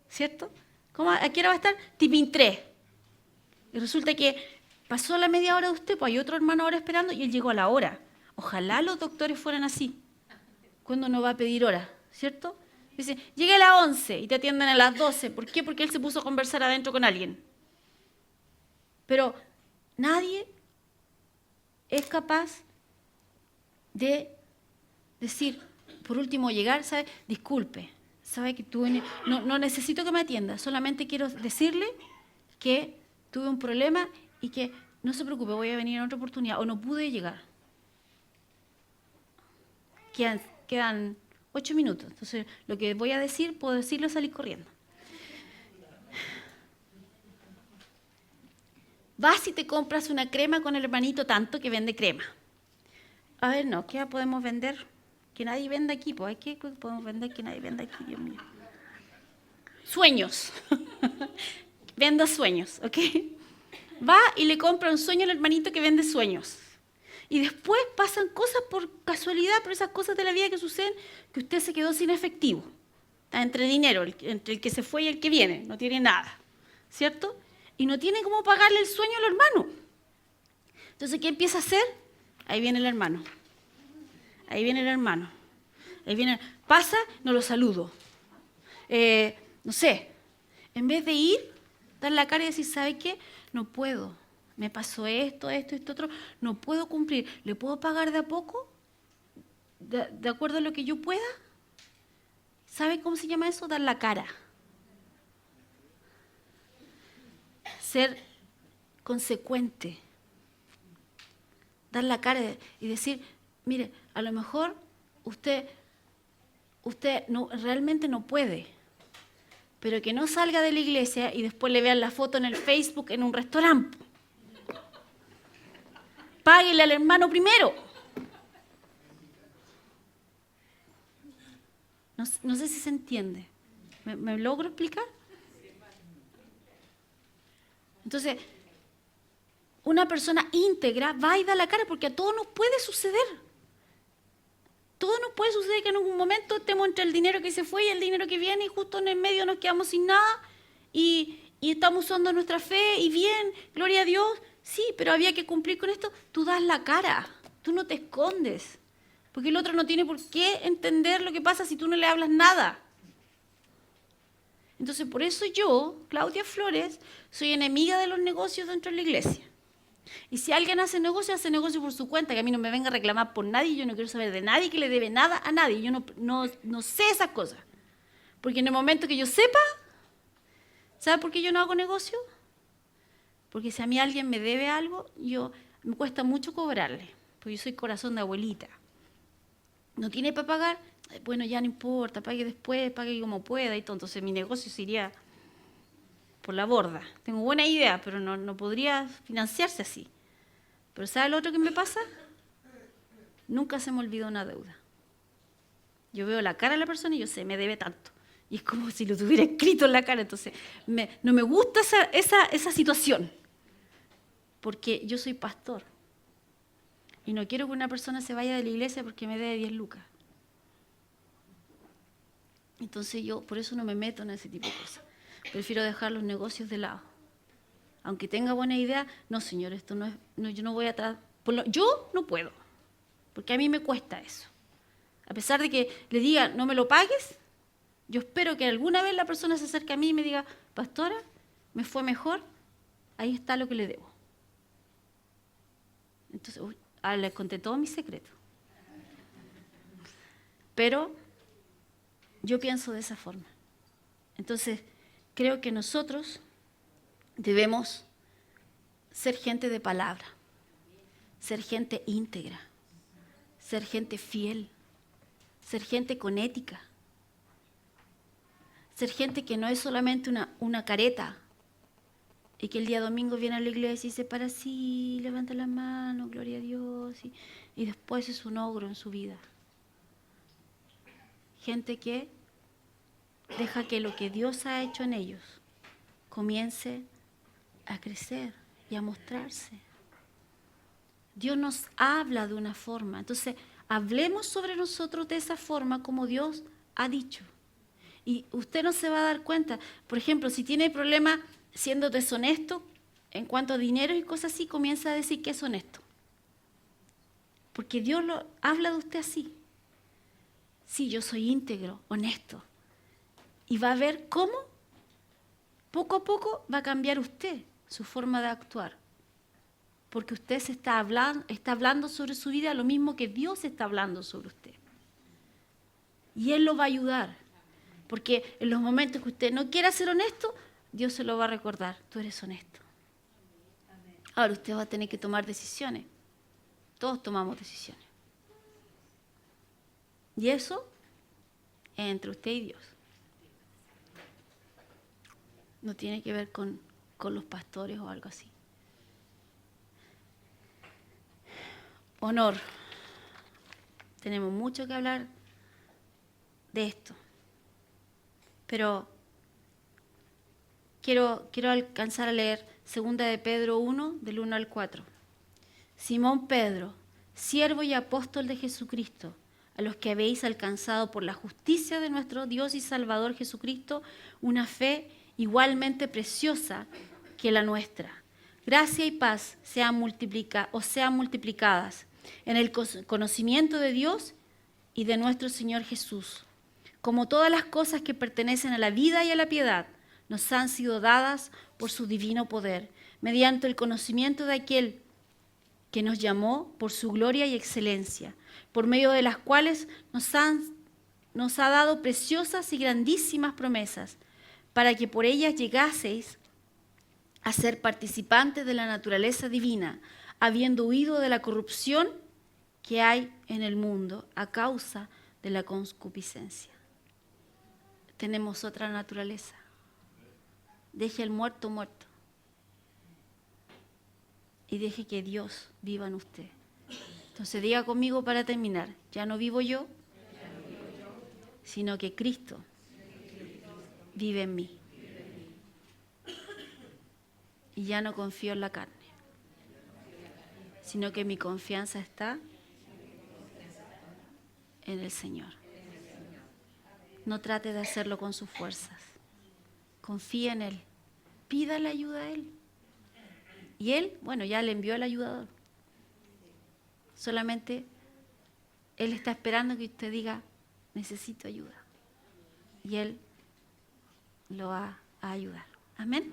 ¿cierto? ¿A qué hora va a estar? Tipín 3. Y resulta que pasó la media hora de usted, pues hay otro hermano ahora esperando y él llegó a la hora. Ojalá los doctores fueran así, cuando uno va a pedir hora, ¿cierto? Dice, llegué a las 11 y te atienden a las 12. ¿Por qué? Porque él se puso a conversar adentro con alguien. Pero nadie es capaz de decir, por último, llegar, ¿sabe? Disculpe, ¿sabe que no necesito que me atienda, solamente quiero decirle que tuve un problema y que no se preocupe, voy a venir en otra oportunidad, o no pude llegar. Quedan 8 minutos, entonces lo que voy a decir, puedo decirlo y salir corriendo. Vas y te compras una crema con el hermanito tanto que vende crema. A ver, no, ¿qué podemos vender? Que nadie venda aquí, pues, ¿qué podemos vender que nadie venda aquí, Dios mío? Sueños. Vendo sueños, ¿ok? Va y le compra un sueño al hermanito que vende sueños. Y después pasan cosas por casualidad, pero esas cosas de la vida que suceden, que usted se quedó sin efectivo. Está entre dinero, entre el que se fue y el que viene, no tiene nada, ¿cierto? Y no tiene cómo pagarle el sueño al hermano. Entonces, ¿qué empieza a hacer? Ahí viene el hermano. Ahí viene el hermano. Ahí viene, pasa, no lo saludo. No sé, en vez de ir, dar la cara y decir, ¿sabe qué? No puedo. Me pasó esto, otro. No puedo cumplir. ¿Le puedo pagar de a poco? ¿De acuerdo a lo que yo pueda? ¿Sabe cómo se llama eso? Dar la cara. Ser consecuente. Dar la cara y decir, mire, a lo mejor usted realmente no puede, pero que no salga de la iglesia y después le vean la foto en el Facebook en un restaurante. Páguele al hermano primero. No sé si se entiende. ¿Me logro explicar? Entonces, una persona íntegra va y da la cara, porque a todos nos puede suceder. Todo nos puede suceder que en algún momento estemos entre el dinero que se fue y el dinero que viene y justo en el medio nos quedamos sin nada y estamos usando nuestra fe y bien, gloria a Dios. Sí, pero había que cumplir con esto. Tú das la cara, tú no te escondes, porque el otro no tiene por qué entender lo que pasa si tú no le hablas nada. Entonces, por eso yo, Claudia Flores, soy enemiga de los negocios dentro de la iglesia. Y si alguien hace negocio por su cuenta, que a mí no me venga a reclamar por nadie, yo no quiero saber de nadie que le debe nada a nadie, yo no sé esas cosas. Porque en el momento que yo sepa, ¿sabe por qué yo no hago negocio? Porque si a mí alguien me debe algo, me cuesta mucho cobrarle, porque yo soy corazón de abuelita. ¿No tiene para pagar? Bueno, ya no importa, pague después, pague como pueda y todo. Entonces mi negocio se iría por la borda. Tengo buena idea, pero no podría financiarse así. Pero ¿sabe lo otro que me pasa? Nunca se me olvida una deuda. Yo veo la cara de la persona y yo sé, me debe tanto. Y es como si lo tuviera escrito en la cara. Entonces, no me gusta esa situación. Porque yo soy pastor. Y no quiero que una persona se vaya de la iglesia porque me debe 10 lucas. Entonces yo por eso no me meto en ese tipo de cosas. Prefiero dejar los negocios de lado. Aunque tenga buena idea, no señor, esto no es, yo no voy a yo no puedo, porque a mí me cuesta eso. A pesar de que le diga, no me lo pagues, yo espero que alguna vez la persona se acerque a mí y me diga, pastora, me fue mejor, ahí está lo que le debo. Entonces, ahora les conté todo mi secreto. Pero yo pienso de esa forma. Entonces, creo que nosotros debemos ser gente de palabra, ser gente íntegra, ser gente fiel, ser gente con ética, ser gente que no es solamente una careta y que el día domingo viene a la iglesia y se para así, levanta la mano, gloria a Dios, y después es un ogro en su vida. Gente que deja que lo que Dios ha hecho en ellos comience a crecer y a mostrarse. Dios nos habla de una forma, entonces hablemos sobre nosotros de esa forma como Dios ha dicho. Y usted no se va a dar cuenta, por ejemplo, si tiene problemas siendo deshonesto en cuanto a dinero y cosas así, comienza a decir que es honesto. Porque Dios habla de usted así. Sí, yo soy íntegro, honesto. Y va a ver cómo, poco a poco, va a cambiar usted su forma de actuar. Porque usted está hablando sobre su vida lo mismo que Dios está hablando sobre usted. Y Él lo va a ayudar. Porque en los momentos que usted no quiera ser honesto, Dios se lo va a recordar. Tú eres honesto. Ahora usted va a tener que tomar decisiones. Todos tomamos decisiones. Y eso es entre usted y Dios. No tiene que ver con los pastores o algo así. Honor. Tenemos mucho que hablar de esto. Pero quiero alcanzar a leer 2 de Pedro 1, del 1 al 4. Simón Pedro, siervo y apóstol de Jesucristo, a los que habéis alcanzado por la justicia de nuestro Dios y Salvador Jesucristo una fe igualmente preciosa que la nuestra. Gracia y paz sean multiplicadas en el conocimiento de Dios y de nuestro Señor Jesús. Como todas las cosas que pertenecen a la vida y a la piedad, nos han sido dadas por su divino poder, mediante el conocimiento de aquel que nos llamó por su gloria y excelencia, por medio de las cuales nos ha dado preciosas y grandísimas promesas, para que por ellas llegaseis a ser participantes de la naturaleza divina, habiendo huido de la corrupción que hay en el mundo a causa de la concupiscencia. Tenemos otra naturaleza. Deje el muerto muerto. Y deje que Dios viva en usted. Entonces diga conmigo para terminar, ya no vivo yo, sino que Cristo vive en mí. Y ya no confío en la carne, sino que mi confianza está en el Señor. No trate de hacerlo con sus fuerzas. Confía en Él. Pídale ayuda a Él. Y Él, bueno, ya le envió al ayudador. Solamente Él está esperando que usted diga, necesito ayuda. Y Él lo va a ayudar. Amén.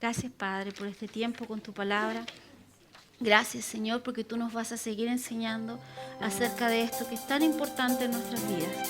Gracias, Padre, por este tiempo con tu palabra. Gracias, Señor, porque tú nos vas a seguir enseñando acerca de esto que es tan importante en nuestras vidas.